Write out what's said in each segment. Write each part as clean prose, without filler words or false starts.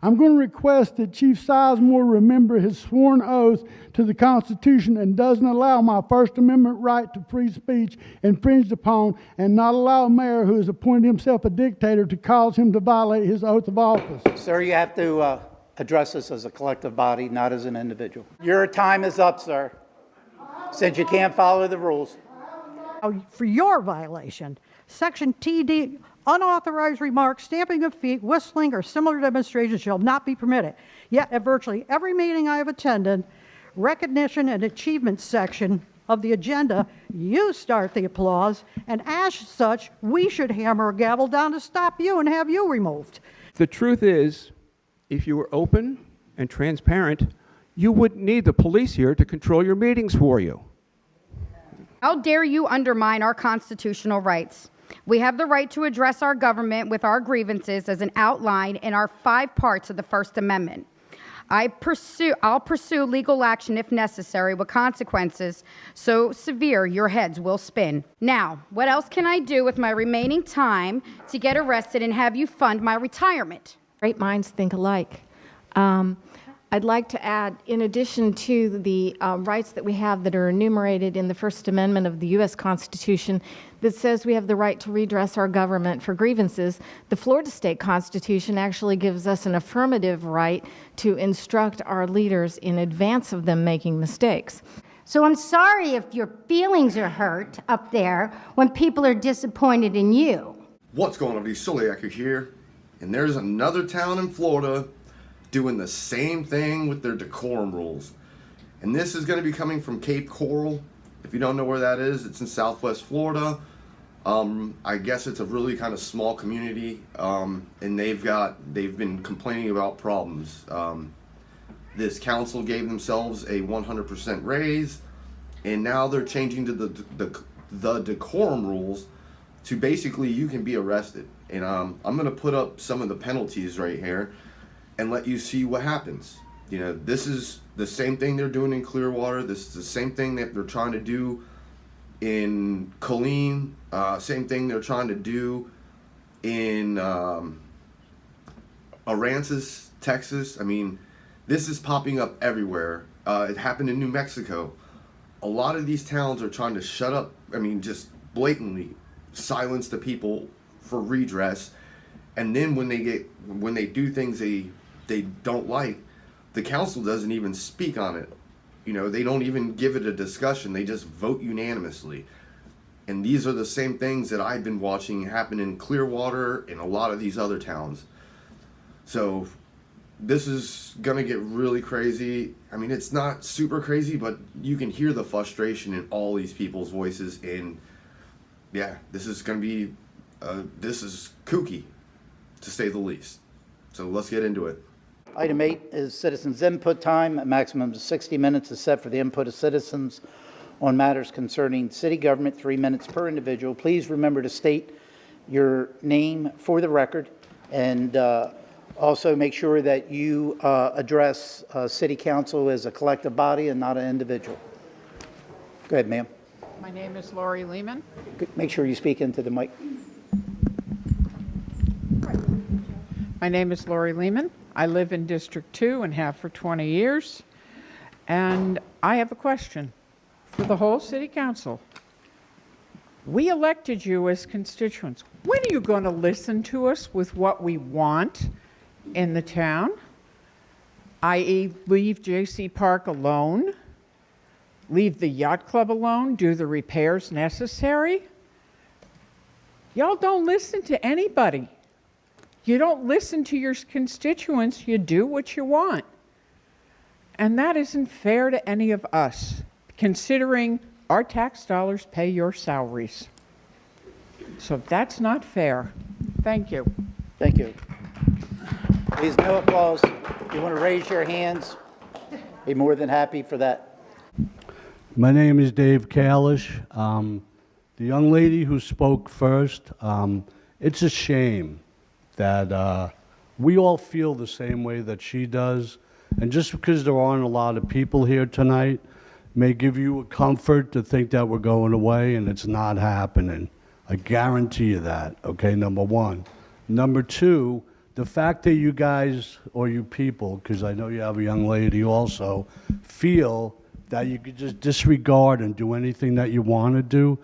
I'm going to request that Chief Sizemore remember his sworn oath to the Constitution and doesn't allow my First Amendment right to free speech infringed upon, and not allow a mayor who has appointed himself a dictator to cause him to violate his oath of office. Sir, you have to address this as a collective body, not as an individual. Your time is up, sir, since you can't follow the rules. For your violation, Section TD, unauthorized remarks, stamping of feet, whistling, or similar demonstrations shall not be permitted. Yet at virtually every meeting I have attended, recognition and achievement section of the agenda, you start the applause, and as such, we should hammer a gavel down to stop you and have you removed. The truth is, if you were open and transparent, you wouldn't need the police here to control your meetings for you. How dare you undermine our constitutional rights? We have the right to address our government with our grievances as an outline in our 5 parts of the First Amendment. I'll pursue legal action if necessary with consequences so severe your heads will spin. Now, what else can I do with my remaining time to get arrested and have you fund my retirement? Great minds think alike. I'd like to add, in addition to the rights that we have that are enumerated in the First Amendment of the U.S. Constitution that says we have the right to redress our government for grievances, the Florida State Constitution actually gives us an affirmative right to instruct our leaders in advance of them making mistakes. So I'm sorry if your feelings are hurt up there when people are disappointed in you. What's going on, Soliac here? And there's another town in Florida doing the same thing with their decorum rules. And this is going to be coming from Cape Coral. If you don't know where that is, it's in Southwest Florida. I guess it's a really kind of small community, and they've been complaining about problems. This council gave themselves a 100% raise, and now they're changing to the decorum rules to basically you can be arrested. And I'm going to put up some of the penalties right here and let you see what happens. You know, this is the same thing they're doing in Clearwater. This is the same thing that they're trying to do in Colleen. Same thing they're trying to do in Aransas, Texas. I mean, this is popping up everywhere. It happened in New Mexico. A lot of these towns are trying to shut up, just blatantly silence the people for redress. And then when they do things they don't like, the council doesn't even speak on it. You know, they don't even give it a discussion. They just vote unanimously. And these are the same things that I've been watching happen in Clearwater and a lot of these other towns. So this is going to get really crazy. It's not super crazy, but you can hear the frustration in all these people's voices. And yeah, this is going to be, this is kooky, to say the least. So let's get into it. Item 8 is citizens' input time. A maximum of 60 minutes is set for the input of citizens on matters concerning city government, 3 minutes per individual. Please remember to state your name for the record, and also make sure that you address city council as a collective body and not an individual. Go ahead, ma'am. My name is Lori Leeman. Make sure you speak into the mic. My name is Lori Leeman. I live in District 2 and have for 20 years. And I have a question for the whole city council. We elected you as constituents. When are you going to listen to us with what we want in the town? I.e., leave J.C. Park alone? Leave the yacht club alone? Do the repairs necessary? Y'all don't listen to anybody. You don't listen to your constituents, you do what you want. And that isn't fair to any of us, considering our tax dollars pay your salaries. So that's not fair. Thank you. Thank you. Please, no applause. If you want to raise your hands, be more than happy for that. My name is Dave Kalish. The young lady who spoke first, it's a shame that we all feel the same way that she does. And just because there aren't a lot of people here tonight may give you a comfort to think that we're going away, and it's not happening. I guarantee you that, okay, number one. Number two, the fact that you guys, or you people, because I know you have a young lady also, feel that you could just disregard and do anything that you want to do,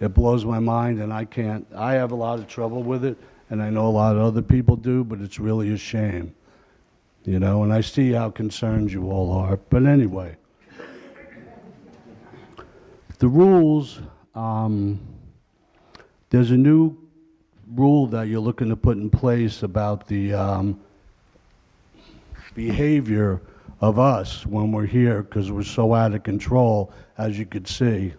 it blows my mind, and I have a lot of trouble with it, and I know a lot of other people do, but it's really a shame, you know, and I see how concerned you all are. But anyway, the rules, there's a new rule that you're looking to put in place about the behavior of us when we're here, because we're so out of control, as you could see.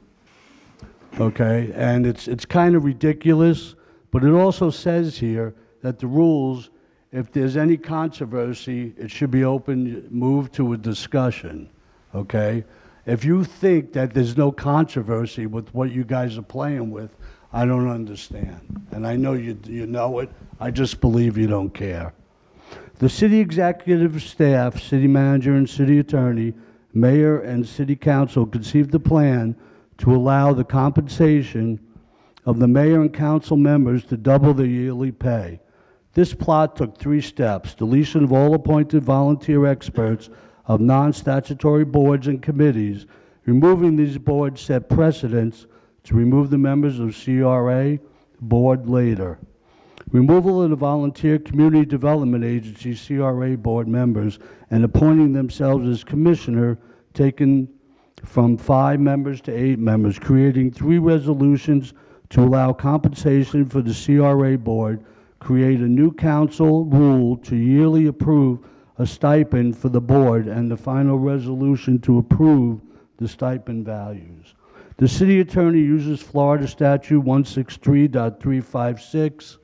Okay, and it's kind of ridiculous, but it also says here that the rules, if there's any controversy, it should be moved to a discussion, okay? If you think that there's no controversy with what you guys are playing with, I don't understand. And I know you know it, I just believe you don't care. The city executive staff, city manager and city attorney, mayor and city council conceived a plan to allow the compensation of the mayor and council members to double their yearly pay. This plot took 3 steps: deletion of all appointed volunteer experts of non-statutory boards and committees. Removing these boards set precedents to remove the members of CRA board later. Removal of the volunteer community development agency CRA board members and appointing themselves as commissioner, taken from 5 members to 8 members, creating 3 resolutions to allow compensation for the CRA board, create a new council rule to yearly approve a stipend for the board, and the final resolution to approve the stipend values. The city attorney uses Florida Statute 163.356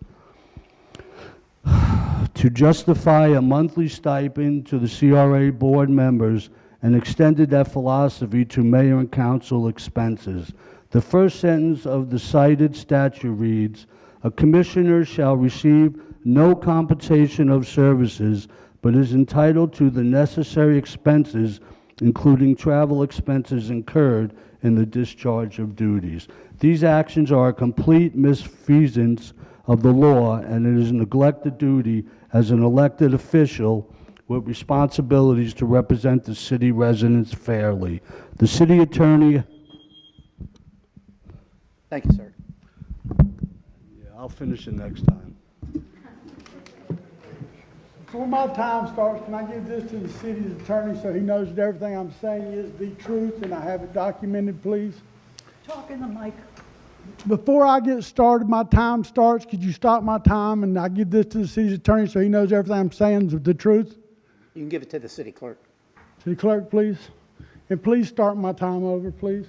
to justify a monthly stipend to the CRA board members and extended that philosophy to mayor and council expenses. The first sentence of the cited statute reads, "A commissioner shall receive no compensation of services, but is entitled to the necessary expenses, including travel expenses incurred in the discharge of duties." These actions are a complete misfeasance of the law, and it is a neglected duty as an elected official with responsibilities to represent the city residents fairly. The city attorney... Thank you, sir. Yeah, I'll finish it next time. Before my time starts, can I give this to the city's attorney so he knows that everything I'm saying is the truth and I have it documented, please? Talk in the mic. Before I get started, my time starts, could you stop my time and I give this to the city's attorney so he knows everything I'm saying is the truth? You can give it to the city clerk. City clerk, please. And please start my time over, please.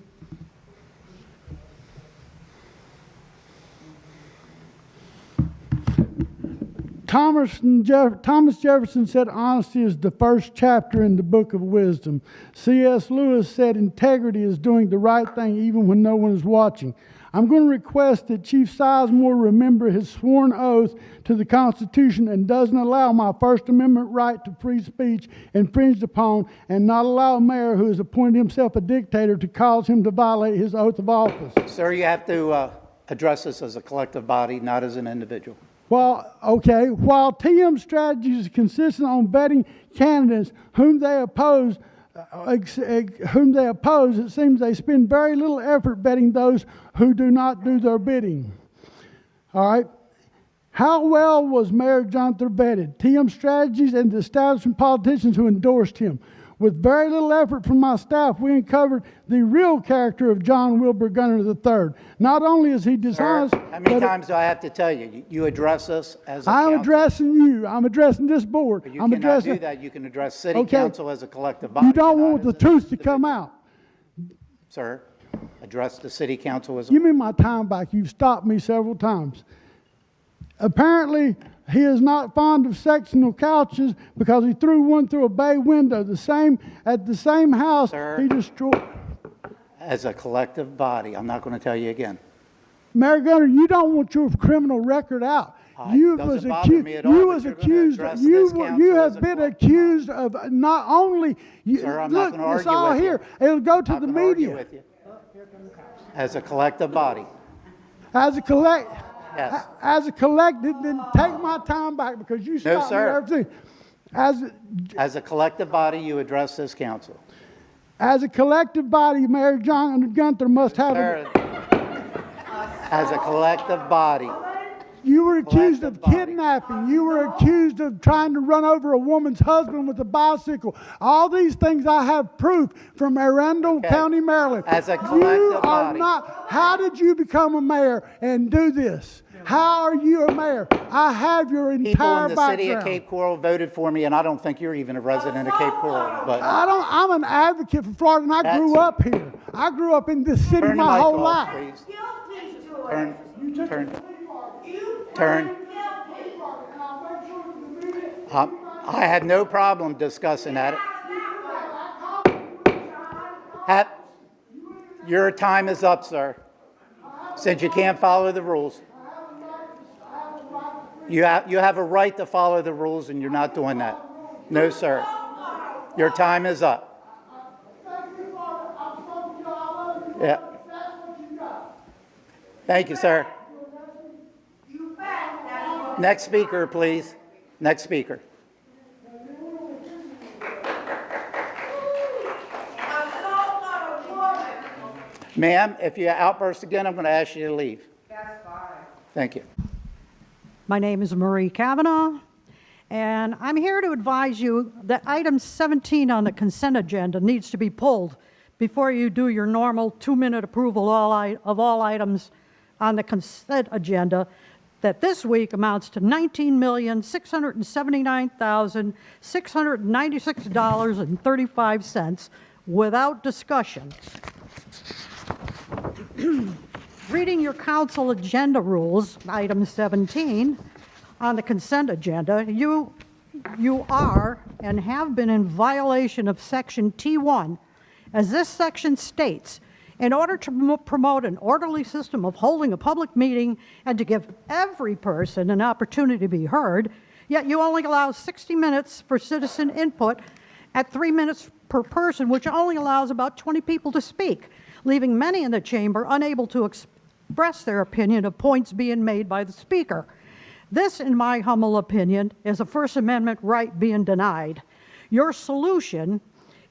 Thomas Jefferson said honesty is the first chapter in the book of wisdom. C.S. Lewis said integrity is doing the right thing even when no one is watching. I'm going to request that Chief Sizemore remember his sworn oath to the Constitution and doesn't allow my First Amendment right to free speech infringed upon, and not allow a mayor who has appointed himself a dictator to cause him to violate his oath of office. Sir, you have to address this as a collective body, not as an individual. While TM strategy is consistent on vetting candidates whom they oppose, it seems they spend very little effort vetting those who do not do their bidding. All right. How well was Mayor Jonathan vetted? TM strategies and the establishment politicians who endorsed him. With very little effort from my staff, we uncovered the real character of John Wilbur Gunner III. Not only is he dishonest... Sir, how many times do I have to tell you? You address us as a I'm council. addressing you. I'm addressing this board. But you cannot do that. You can address city council as a collective body. You don't but want the not as an truth to come individual. out. Sir, address the city council as a... Give me my time back. You've stopped me several times. Apparently, he is not fond of sectional couches because he threw one through a bay window. At the same house, Sir, he destroyed... As a collective body, I'm not going to tell you again. Mayor Gunner, you don't want your criminal record out. You doesn't bother me at all, You but was you're gonna accused. address this council You as have a been collective accused of not only. Sir, I'm look, not going to it's argue all with here. you. It'll go to I'm the not gonna argue media. with you. As a collective body. As a collect. Yes. As a collective, then take my time back because you stopped me sir. everything. As a collective body, you address this council. As a collective body, Mayor John Gunther must have. Sir, as a collective body, You were accused of Collective body. kidnapping. You were accused of trying to run over a woman's husband with a bicycle. All these things I have proof from Arundel Okay. County, Maryland. As a You collective are body. not. How did you become a mayor and do this? How are you a mayor? I have your people entire in the background. city of Cape Coral voted for me, and I don't think you're even a resident of Cape Coral, but I'm an advocate for Florida, and I grew up here. I grew up in this city turn the my mic whole off, life. please. Turn. I had no problem discussing that. Your time is up, sir. Since you can't follow the rules. You have a right to follow the rules, and you're not doing that. No, sir. Your time is up. Yeah. Thank you, sir. Next speaker, please. Next speaker. Ma'am, if you outburst again, I'm going to ask you to leave. That's fine. Thank you. My name is Marie Kavanaugh, and I'm here to advise you that item 17 on the consent agenda needs to be pulled before you do your normal 2-minute approval of all items on the consent agenda that this week amounts to $19,679,696.35 without discussion. Reading your council agenda rules, item 17, on the consent agenda, you are and have been in violation of section T1, as this section states, in order to promote an orderly system of holding a public meeting and to give every person an opportunity to be heard, yet you only allow 60 minutes for citizen input at 3 minutes per person, which only allows about 20 people to speak, leaving many in the chamber unable to express their opinion of points being made by the speaker. This, in my humble opinion, is a First Amendment right being denied. Your solution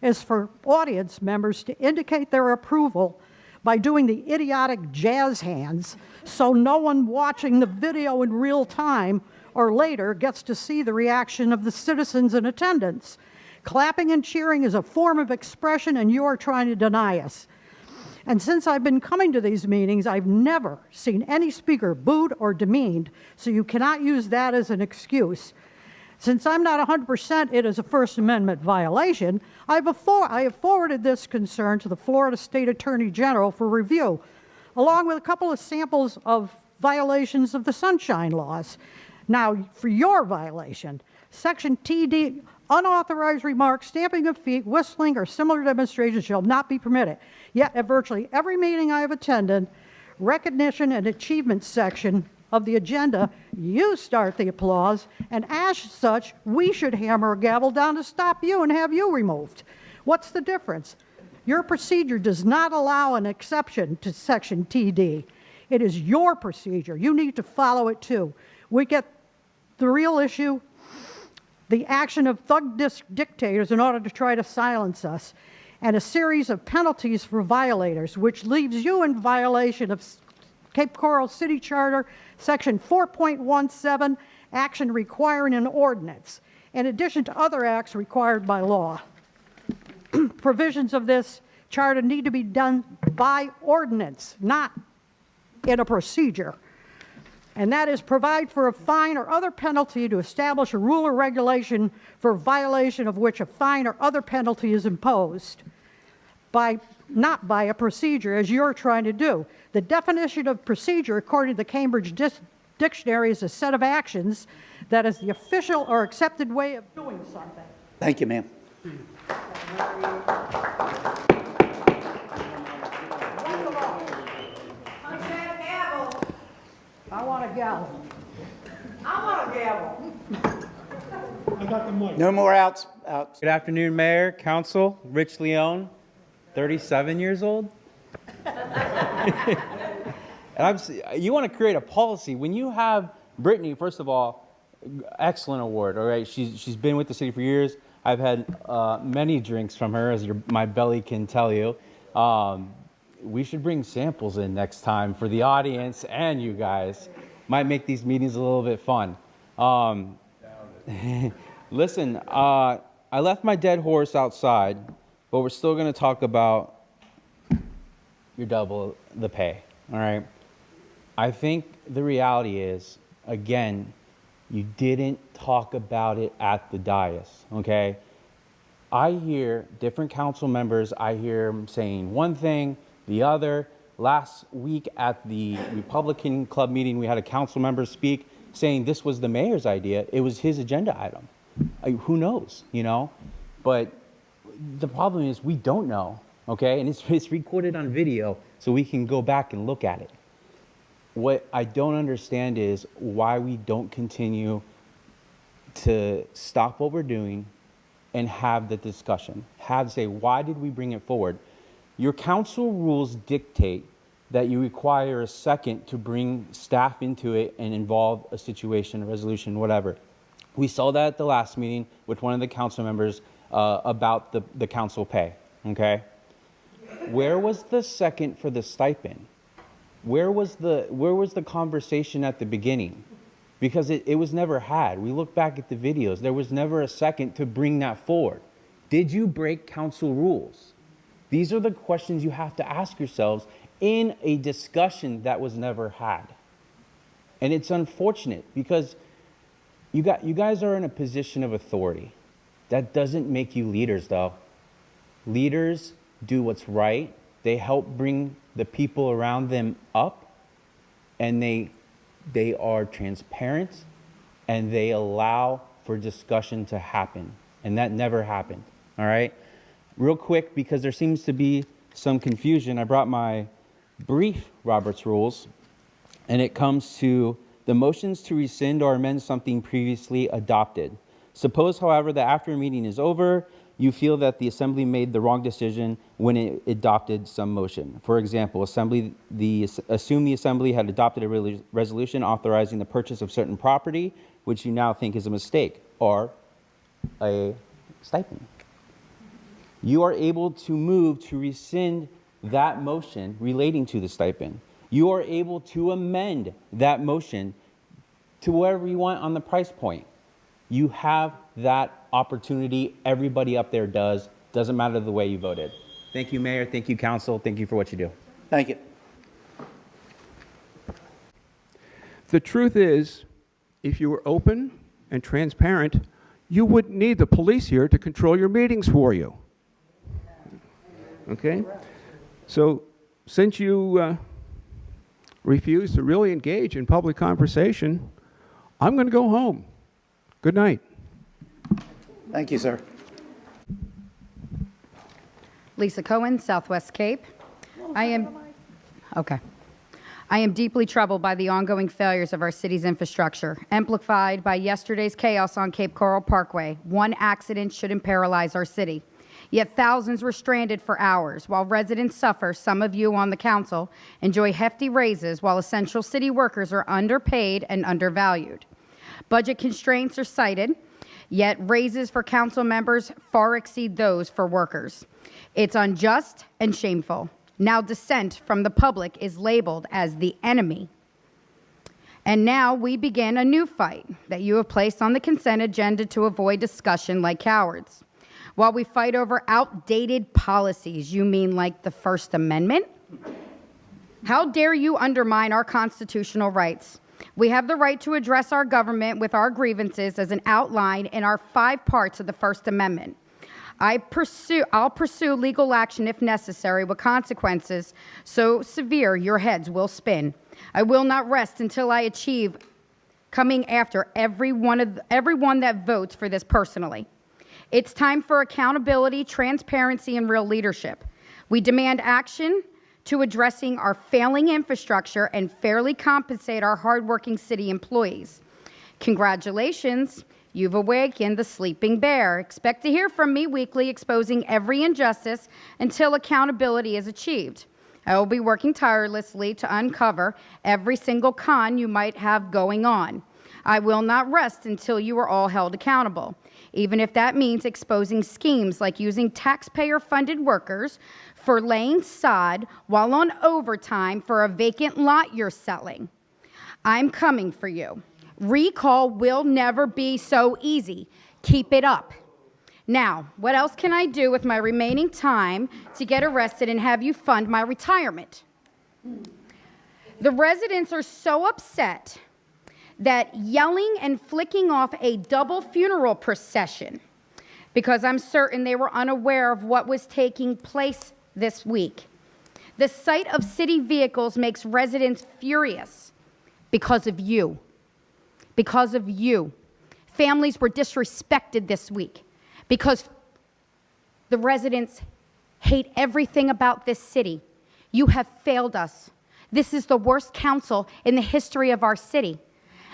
is for audience members to indicate their approval by doing the idiotic jazz hands so no one watching the video in real time or later gets to see the reaction of the citizens in attendance. Clapping and cheering is a form of expression, and you are trying to deny us. And since I've been coming to these meetings, I've never seen any speaker booed or demeaned, so you cannot use that as an excuse. Since I'm not 100% it is a First Amendment violation, I have forwarded this concern to the Florida State Attorney General for review, along with a couple of samples of violations of the Sunshine Laws. Now, for your violation, Section TD, unauthorized remarks, stamping of feet, whistling, or similar demonstrations shall not be permitted. Yet, at virtually every meeting I have attended, recognition and achievement section of the agenda, you start the applause, and as such, we should hammer a gavel down to stop you and have you removed. What's the difference? Your procedure does not allow an exception to Section TD. It is your procedure. You need to follow it too. We get the real issue, the action of thug dictators in order to try to silence us, and a series of penalties for violators, which leaves you in violation of Cape Coral City Charter, Section 4.17, action requiring an ordinance, in addition to other acts required by law. Provisions of this charter need to be done by ordinance, not in a procedure. And that is provide for a fine or other penalty to establish a rule or regulation for violation of which a fine or other penalty is imposed, not by a procedure as you're trying to do. The definition of procedure, according to the Cambridge Dictionary, is a set of actions that is the official or accepted way of doing something. Thank you, ma'am. I want a gavel. I want a gavel. No more outs. Good afternoon, Mayor, Council. Rich Leone, 37 years old. And you want to create a policy. When you have Brittany, first of all, excellent award, all right? She's been with the city for years. I've had many drinks from her, as my belly can tell you. We should bring samples in next time for the audience and you guys. Might make these meetings a little bit fun. Listen, I left my dead horse outside, but we're still going to talk about your double the pay, all right? I think the reality is, again, you didn't talk about it at the dais, okay? I hear different council members, I hear them saying one thing, the other. Last week at the Republican Club meeting, we had a council member speak saying this was the mayor's idea. It was his agenda item. Who knows, you know? But the problem is we don't know, okay? And it's recorded on video, so we can go back and look at it. What I don't understand is why we don't continue to stop what we're doing and have the discussion. Say, why did we bring it forward? Your council rules dictate that you require a second to bring staff into it and involve a situation, a resolution, whatever. We saw that at the last meeting with one of the council members about the council pay, okay? Where was the second for the stipend? Where was the conversation at the beginning? Because it was never had. We look back at the videos. There was never a second to bring that forward. Did you break council rules? These are the questions you have to ask yourselves in a discussion that was never had. And it's unfortunate because you guys are in a position of authority. That doesn't make you leaders, though. Leaders do what's right. They help bring the people around them up, and they are transparent, and they allow for discussion to happen. And that never happened, all right? Real quick, because there seems to be some confusion, I brought my brief Robert's Rules, and it comes to the motions to rescind or amend something previously adopted. Suppose, however, that after a meeting is over, you feel that the assembly made the wrong decision when it adopted some motion. For example, assume the assembly had adopted a resolution authorizing the purchase of certain property, which you now think is a mistake, or a stipend. You are able to move to rescind that motion relating to the stipend. You are able to amend that motion to wherever you want on the price point. You have that opportunity. Everybody up there does. Doesn't matter the way you voted. Thank you, Mayor. Thank you, Council. Thank you for what you do. Thank you. The truth is, if you were open and transparent, you wouldn't need the police here to control your meetings for you. Okay? So, since you refuse to really engage in public conversation, I'm going to go home. Good night. Thank you, sir. Lisa Cohen, Southwest Cape. I am deeply troubled by the ongoing failures of our city's infrastructure, amplified by yesterday's chaos on Cape Coral Parkway. One accident shouldn't paralyze our city. Yet thousands were stranded for hours, while residents suffer. Some of you on the council enjoy hefty raises, while essential city workers are underpaid and undervalued. Budget constraints are cited, yet raises for council members far exceed those for workers. It's unjust and shameful. Now dissent from the public is labeled as the enemy. And now we begin a new fight that you have placed on the consent agenda to avoid discussion like cowards. While we fight over outdated policies, you mean like the First Amendment? How dare you undermine our constitutional rights? We have the right to address our government with our grievances as an outline in our 5 parts of the First Amendment. I'll pursue legal action if necessary with consequences so severe your heads will spin. I will not rest until I achieve coming after everyone that votes for this personally. It's time for accountability, transparency, and real leadership. We demand action to addressing our failing infrastructure and fairly compensate our hardworking city employees. Congratulations, you've awakened the sleeping bear. Expect to hear from me weekly exposing every injustice until accountability is achieved. I will be working tirelessly to uncover every single con you might have going on. I will not rest until you are all held accountable, even if that means exposing schemes like using taxpayer-funded workers for laying sod while on overtime for a vacant lot you're selling. I'm coming for you. Recall will never be so easy. Keep it up. Now, what else can I do with my remaining time to get arrested and have you fund my retirement? The residents are so upset that yelling and flicking off a double funeral procession, because I'm certain they were unaware of what was taking place this week. The sight of city vehicles makes residents furious because of you. Because of you. Families were disrespected this week because the residents hate everything about this city. You have failed us. This is the worst council in the history of our city.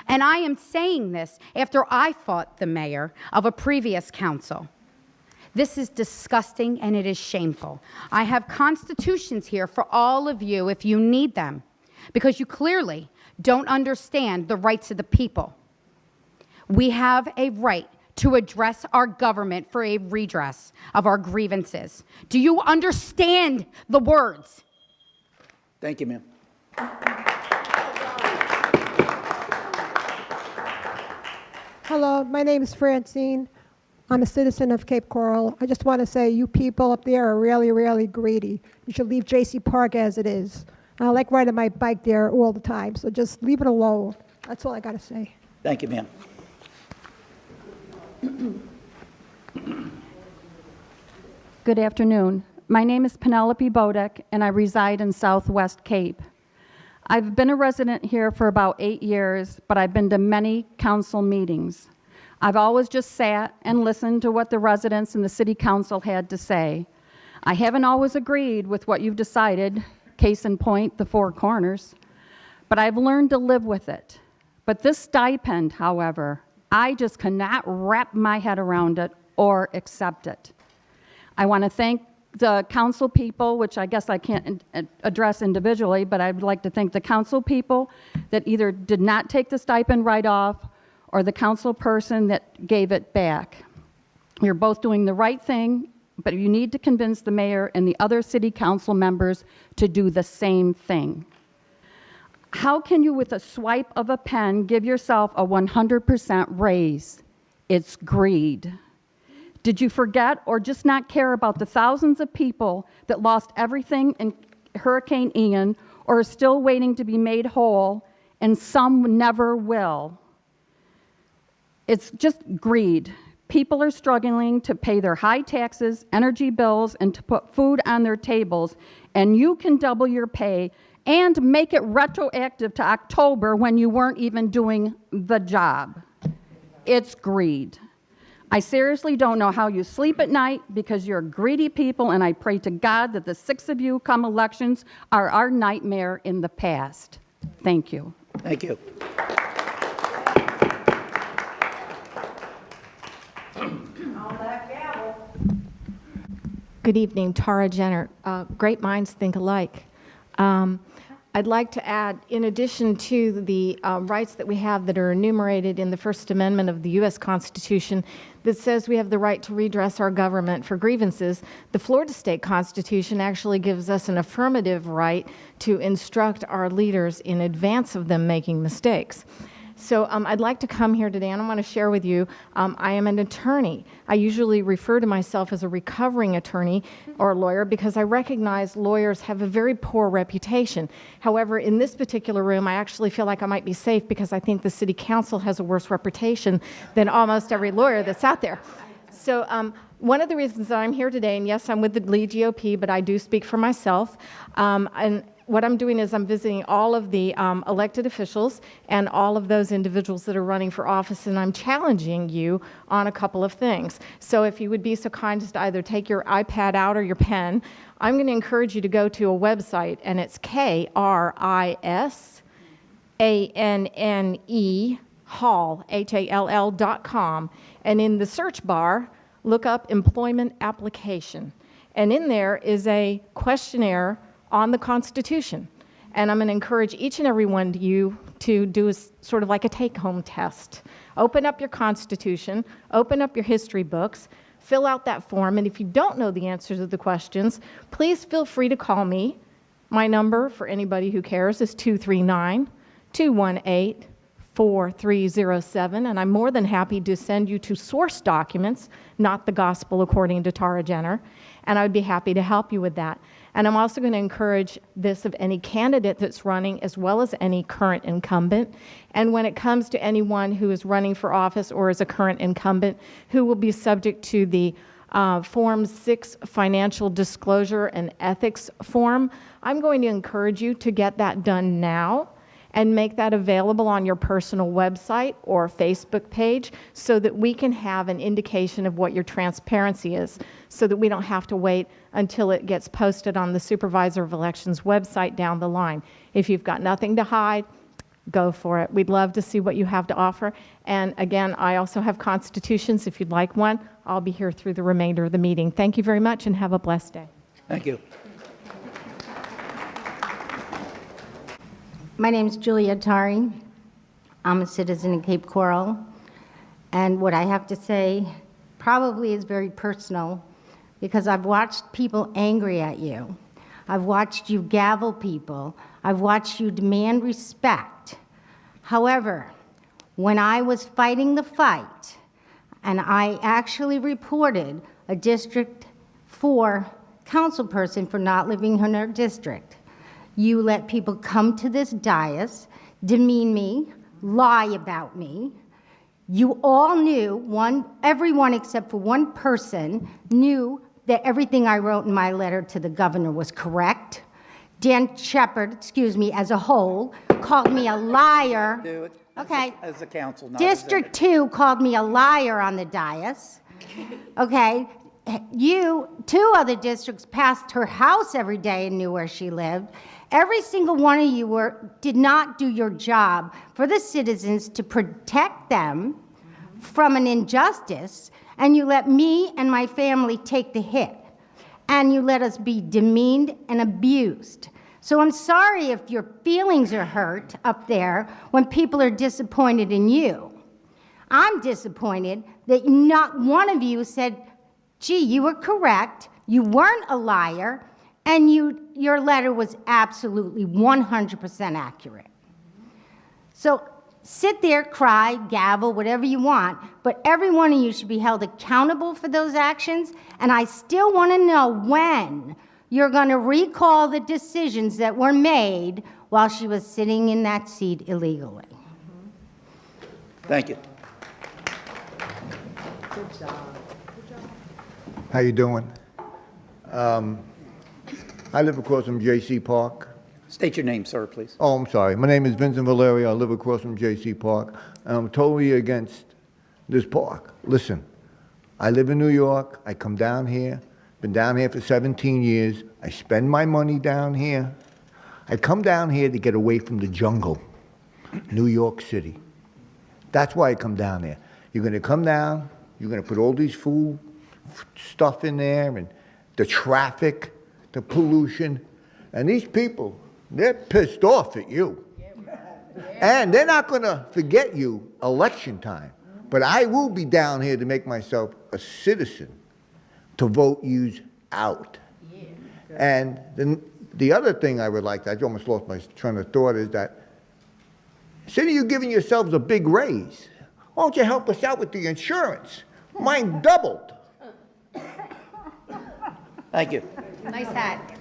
And I am saying this after I fought the mayor of a previous council. This is disgusting and it is shameful. I have constitutions here for all of you if you need them, because you clearly don't understand the rights of the people. We have a right to address our government for a redress of our grievances. Do you understand the words? Thank you, ma'am. Hello, my name is Francine. I'm a citizen of Cape Coral. I just want to say you people up there are really, really greedy. You should leave J.C. Park as it is. I like riding my bike there all the time, so just leave it alone. That's all I got to say. Thank you, ma'am. Good afternoon. My name is Penelope Bodek, and I reside in Southwest Cape. I've been a resident here for about 8 years, but I've been to many council meetings. I've always just sat and listened to what the residents and the city council had to say. I haven't always agreed with what you've decided, case in point, the Four Corners, but I've learned to live with it. But this stipend, however, I just cannot wrap my head around it or accept it. I want to thank the council people, which I guess I can't address individually, but I would like to thank the council people that either did not take the stipend right off or the council person that gave it back. You're both doing the right thing, but you need to convince the mayor and the other city council members to do the same thing. How can you, with a swipe of a pen, give yourself a 100% raise? It's greed. Did you forget or just not care about the thousands of people that lost everything in Hurricane Ian or are still waiting to be made whole, and some never will? It's just greed. People are struggling to pay their high taxes, energy bills, and to put food on their tables, and you can double your pay and make it retroactive to October when you weren't even doing the job. It's greed. I seriously don't know how you sleep at night because you're greedy people, and I pray to God that the 6 of you come elections are our nightmare in the past. Thank you. Thank you. Good evening, Tara Jenner. Great minds think alike. I'd like to add, in addition to the rights that we have that are enumerated in the First Amendment of the U.S. Constitution that says we have the right to redress our government for grievances, the Florida State Constitution actually gives us an affirmative right to instruct our leaders in advance of them making mistakes. So I'd like to come here today, and I want to share with you, I am an attorney. I usually refer to myself as a recovering attorney or lawyer because I recognize lawyers have a very poor reputation. However, in this particular room, I actually feel like I might be safe because I think the city council has a worse reputation than almost every lawyer that's out there. So one of the reasons that I'm here today, and yes, I'm with the Lee GOP, but I do speak for myself, and what I'm doing is I'm visiting all of the elected officials and all of those individuals that are running for office, and I'm challenging you on a couple of things. So if you would be so kind as to either take your iPad out or your pen, I'm going to encourage you to go to a website, and it's KRISANNE Hall, HALL.com, and in the search bar, look up employment application. And in there is a questionnaire on the Constitution. And I'm going to encourage each and every one of you to do sort of like a take-home test. Open up your Constitution, open up your history books, fill out that form, and if you don't know the answers to the questions, please feel free to call me. My number, for anybody who cares, is 239-218-4307, and I'm more than happy to send you to source documents, not the gospel according to Tara Jenner, and I would be happy to help you with that. And I'm also going to encourage this of any candidate that's running as well as any current incumbent. And when it comes to anyone who is running for office or is a current incumbent who will be subject to the Form 6 financial disclosure and ethics form, I'm going to encourage you to get that done now and make that available on your personal website or Facebook page so that we can have an indication of what your transparency is, so that we don't have to wait until it gets posted on the Supervisor of Elections website down the line. If you've got nothing to hide, go for it. We'd love to see what you have to offer. And again, I also have constitutions. If you'd like one, I'll be here through the remainder of the meeting. Thank you very much and have a blessed day. Thank you. My name's Julia Tari. I'm a citizen in Cape Coral. And what I have to say probably is very personal because I've watched people angry at you. I've watched you gavel people. I've watched you demand respect. However, when I was fighting the fight, and I actually reported a District 4 council person for not living in her district, you let people come to this dais, demean me, lie about me. You all knew, everyone except for one person knew that everything I wrote in my letter to the governor was correct. Dan Shepard, as a whole, called me a liar. Do it Okay. as a council, not District 2 called me a liar on the dais. Okay. Two other districts passed her house every day and knew where she lived. Every single one of you did not do your job for the citizens to protect them from an injustice, and you let me and my family take the hit. And you let us be demeaned and abused. So I'm sorry if your feelings are hurt up there when people are disappointed in you. I'm disappointed that not one of you said, gee, you were correct, you weren't a liar, and your letter was absolutely 100% accurate. So sit there, cry, gavel, whatever you want, but every one of you should be held accountable for those actions, and I still want to know when you're going to recall the decisions that were made while she was sitting in that seat illegally. Thank you. Good job. How you doing? I live across from J.C. Park. State your name, sir, please. Oh, I'm sorry. My name is Vincent Valer. I live across from J.C. Park, and I'm totally against this park. Listen, I live in New York. I come down here. Been down here for 17 years. I spend my money down here. I come down here to get away from the jungle, New York City. That's why I come down there. You're going to come down. You're going to put all these food stuff in there, and the traffic, the pollution, and these people, they're pissed off at you. And they're not going to forget you election time. But I will be down here to make myself a citizen, to vote yous out. And then the other thing I would like to, I almost lost my train of thought, is that instead of you giving yourselves a big raise, why don't you help us out with the insurance? Mine doubled. Thank you. Nice hat.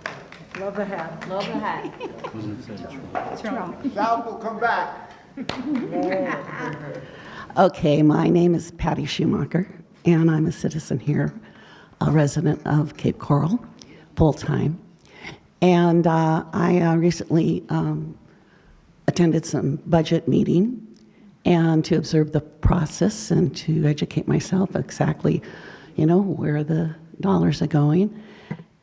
Love the hat. Love the hat. South will come back. Okay, my name is Patty Schumacher, and I'm a citizen here, a resident of Cape Coral, full-time. And I recently attended some budget meeting and to observe the process and to educate myself exactly, where the dollars are going.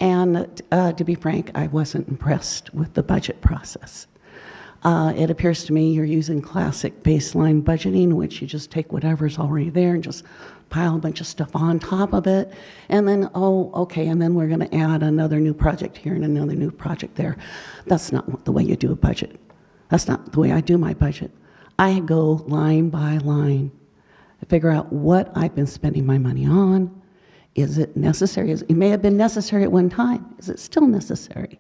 And to be frank, I wasn't impressed with the budget process. It appears to me you're using classic baseline budgeting, which you just take whatever's already there and just pile a bunch of stuff on top of it, and then, oh, okay, and then we're going to add another new project here and another new project there. That's not the way you do a budget. That's not the way I do my budget. I go line by line to figure out what I've been spending my money on. Is it necessary? It may have been necessary at one time. Is it still necessary?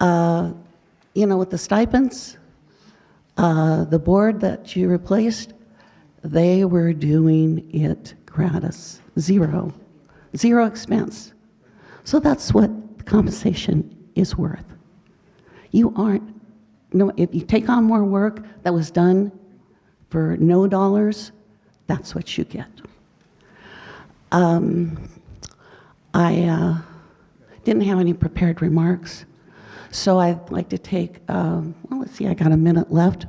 With the stipends, the board that you replaced, they were doing it gratis, zero expense. So that's what the compensation is worth. If you take on more work that was done for no dollars, that's what you get. I didn't have any prepared remarks, so I'd like to take, let's see, I got a minute left.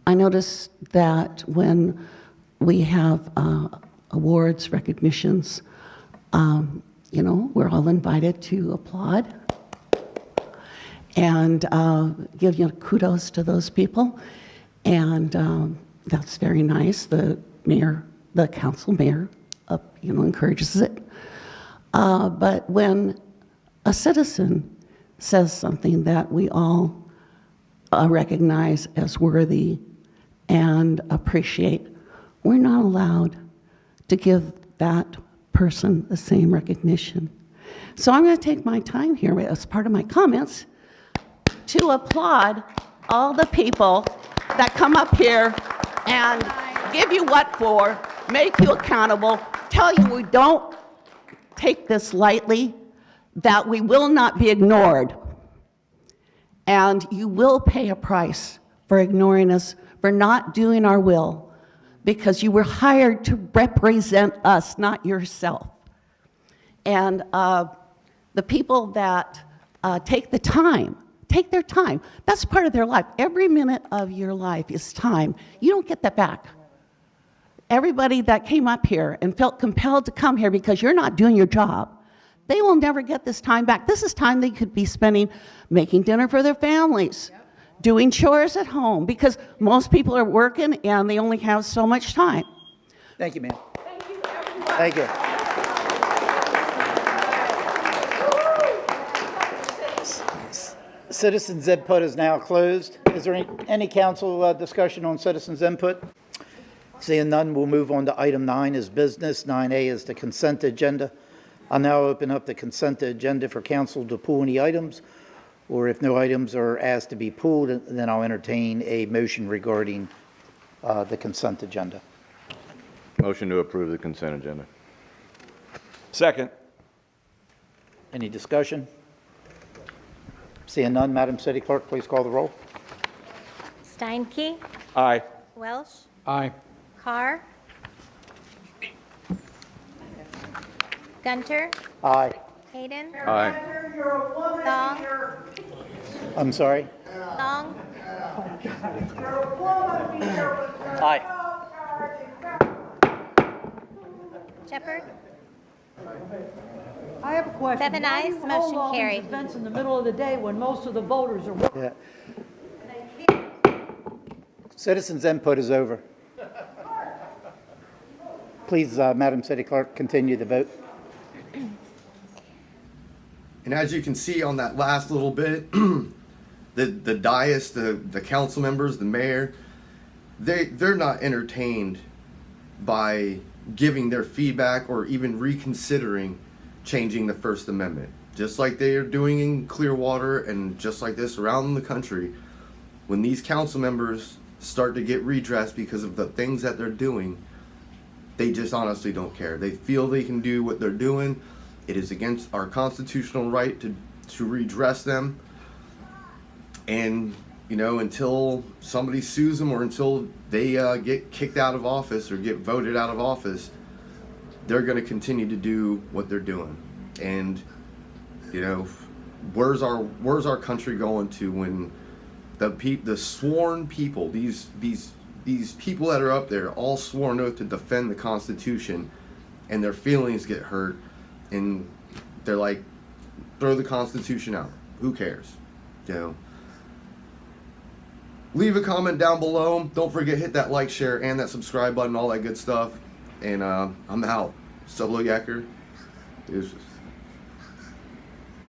I noticed that when we have awards, recognitions, we're all invited to applaud and give kudos to those people, and that's very nice. The council mayor, encourages it. But when a citizen says something that we all recognize as worthy and appreciate, we're not allowed to give that person the same recognition. So I'm going to take my time here as part of my comments to applaud all the people that come up here and give you what for, make you accountable, tell you we don't take this lightly, that we will not be ignored. And you will pay a price for ignoring us, for not doing our will, because you were hired to represent us, not yourself. And the people that take their time. That's part of their life. Every minute of your life is time. You don't get that back. Everybody that came up here and felt compelled to come here because you're not doing your job, they will never get this time back. This is time they could be spending making dinner for their families, doing chores at home, because most people are working and they only have so much time. Thank you, ma'am. Thank you, everyone. Thank you. Citizens' input is now closed. Is there any council discussion on citizens' input? Seeing none, we'll move on to item 9 is business. 9A is the consent agenda. I'll now open up the consent agenda for council to pull any items, or if no items are asked to be pulled, then I'll entertain a motion regarding the consent agenda. Motion to approve the consent agenda. Second. Any discussion? Seeing none, Madam City Clerk, please call the roll. Steinke? Aye. Welsh? Aye. Carr? Gunter? Aye. Hayden? Aye. Thong? I'm sorry? Thong? Aye. Shepard? I have a question. 7 Why do ayes, you hold motion all these carried. events in the middle of the day when most of the voters are working? Yeah. Citizens' input is over. Please, Madam City Clerk, continue the vote. And as you can see on that last little bit, the dais, the council members, the mayor, they're not entertained by giving their feedback or even reconsidering changing the First Amendment. Just like they are doing in Clearwater and just like this around the country, when these council members start to get redressed because of the things that they're doing, they just honestly don't care. They feel they can do what they're doing. It is against our constitutional right to redress them. And, until somebody sues them or until they get kicked out of office or get voted out of office, they're going to continue to do what they're doing. And, where's our country going to when the sworn people, these people that are up there, all sworn oath to defend the Constitution, and their feelings get hurt, and they're like, throw the Constitution out. Who cares? Leave a comment down below. Don't forget, hit that like, share, and that subscribe button, all that good stuff. And I'm out. Solo Yacker. Deuces.